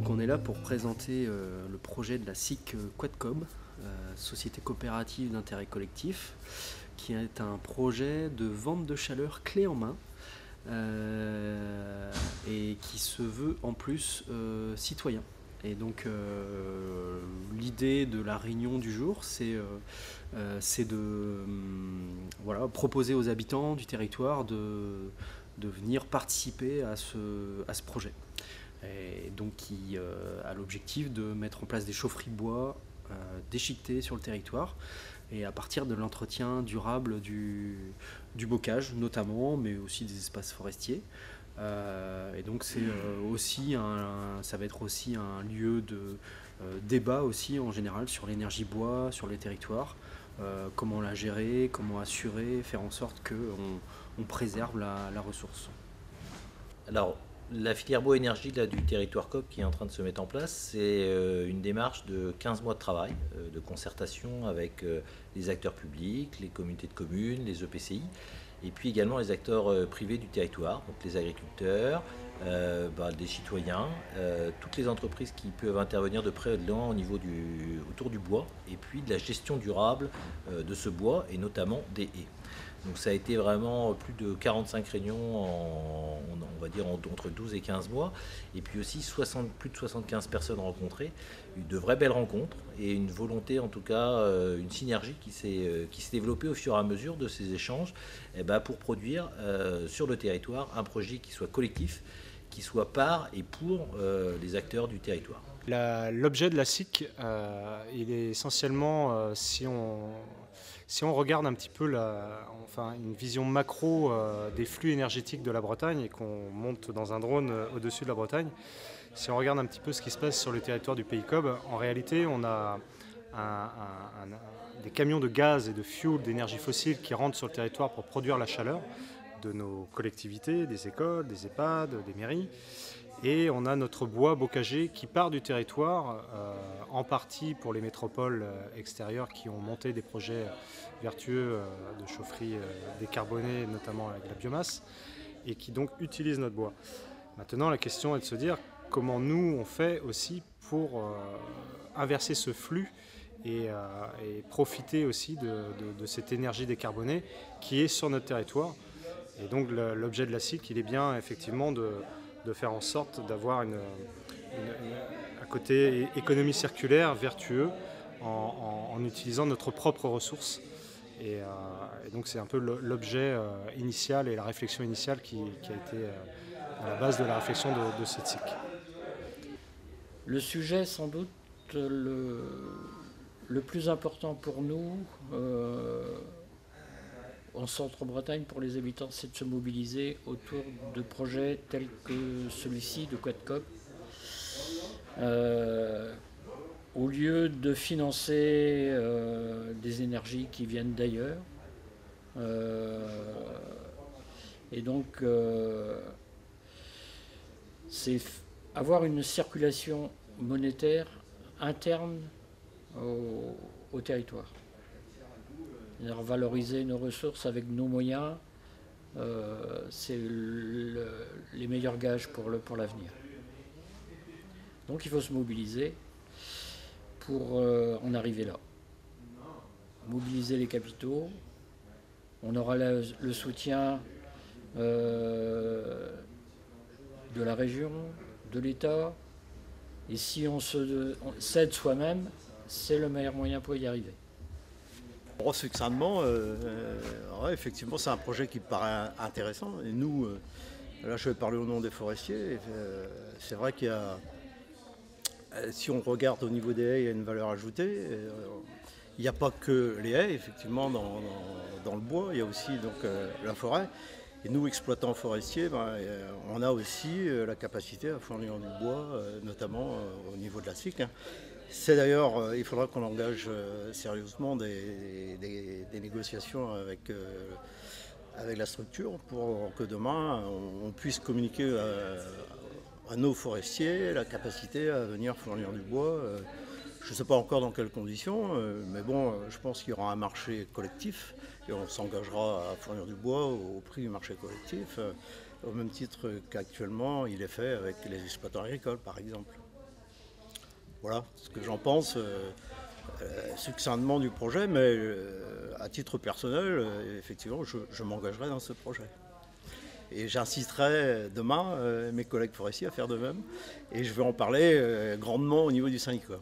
Donc on est là pour présenter le projet de la SIC Quadcob, Société coopérative d'intérêt collectif, qui est un projet de vente de chaleur clé en main et qui se veut en plus citoyen. Et donc l'idée de la réunion du jour, c'est de proposer aux habitants du territoire de venir participer à ce projet. Et donc qui a l'objectif de mettre en place des chaufferies bois déchiquetées sur le territoire, et à partir de l'entretien durable du bocage notamment, mais aussi des espaces forestiers. Et donc c'est ça va être aussi un lieu de débat aussi en général sur l'énergie bois, sur les territoires, comment la gérer, comment assurer, faire en sorte qu'on préserve la ressource. Alors, la filière bois-énergie du territoire COP qui est en train de se mettre en place, c'est une démarche de 15 mois de travail, de concertation avec les acteurs publics, les communautés de communes, les EPCI, et puis également les acteurs privés du territoire, donc les agriculteurs, des citoyens, toutes les entreprises qui peuvent intervenir de près et de loin autour du bois, et puis de la gestion durable de ce bois, et notamment des haies. Donc ça a été vraiment plus de 45 réunions on va dire entre 12 et 15 mois, et puis aussi plus de 75 personnes rencontrées, de vraies belles rencontres, et une volonté, en tout cas une synergie qui s'est développée au fur et à mesure de ces échanges, pour produire sur le territoire un projet qui soit collectif, qui soit par et pour les acteurs du territoire. L'objet de la SIC, il est essentiellement, si on regarde un petit peu une vision macro des flux énergétiques de la Bretagne, et qu'on monte dans un drone au-dessus de la Bretagne, si on regarde un petit peu ce qui se passe sur le territoire du pays COB, en réalité on a des camions de gaz et de fuel d'énergie fossile qui rentrent sur le territoire pour produire la chaleur de nos collectivités, des écoles, des EHPAD, des mairies. Et on a notre bois bocager qui part du territoire, en partie pour les métropoles extérieures qui ont monté des projets vertueux de chaufferie décarbonée, notamment avec la biomasse, et qui donc utilisent notre bois. Maintenant, la question est de se dire comment nous on fait aussi pour inverser ce flux et profiter aussi de cette énergie décarbonée qui est sur notre territoire. Et donc l'objet de la SIC, il est bien effectivement de faire en sorte d'avoir un côté économie circulaire vertueux en utilisant notre propre ressource. Et donc c'est un peu l'objet initial et la réflexion initiale qui a été à la base de la réflexion de cette SIC. Le sujet sans doute le plus important pour nous en Centre-Bretagne, pour les habitants, c'est de se mobiliser autour de projets tels que celui-ci de Quadcob. Au lieu de financer des énergies qui viennent d'ailleurs. Et donc, c'est avoir une circulation monétaire interne au territoire. Valoriser nos ressources avec nos moyens, c'est les meilleurs gages pour l'avenir. Donc il faut se mobiliser pour en arriver là. Mobiliser les capitaux. On aura le soutien de la région, de l'État. Et si on s'aide soi-même, c'est le meilleur moyen pour y arriver. Succinctement, effectivement, c'est un projet qui me paraît intéressant. Et nous, là, je vais parler au nom des forestiers. C'est vrai qu'il y a, si on regarde au niveau des haies, il y a une valeur ajoutée. Il n'y a pas que les haies, effectivement, dans le bois. Il y a aussi donc la forêt. Et nous, exploitants forestiers, on a aussi la capacité à fournir du bois, notamment au niveau de la SIC. C'est d'ailleurs, il faudra qu'on engage sérieusement des négociations avec la structure pour que demain on puisse communiquer à nos forestiers la capacité à venir fournir du bois. Je ne sais pas encore dans quelles conditions, mais bon, je pense qu'il y aura un marché collectif et on s'engagera à fournir du bois au prix du marché collectif, au même titre qu'actuellement il est fait avec les exploitants agricoles par exemple. Voilà ce que j'en pense succinctement du projet, mais à titre personnel, effectivement, je m'engagerai dans ce projet. Et j'inciterai demain mes collègues forestiers à faire de même. Et je vais en parler grandement au niveau du syndicat.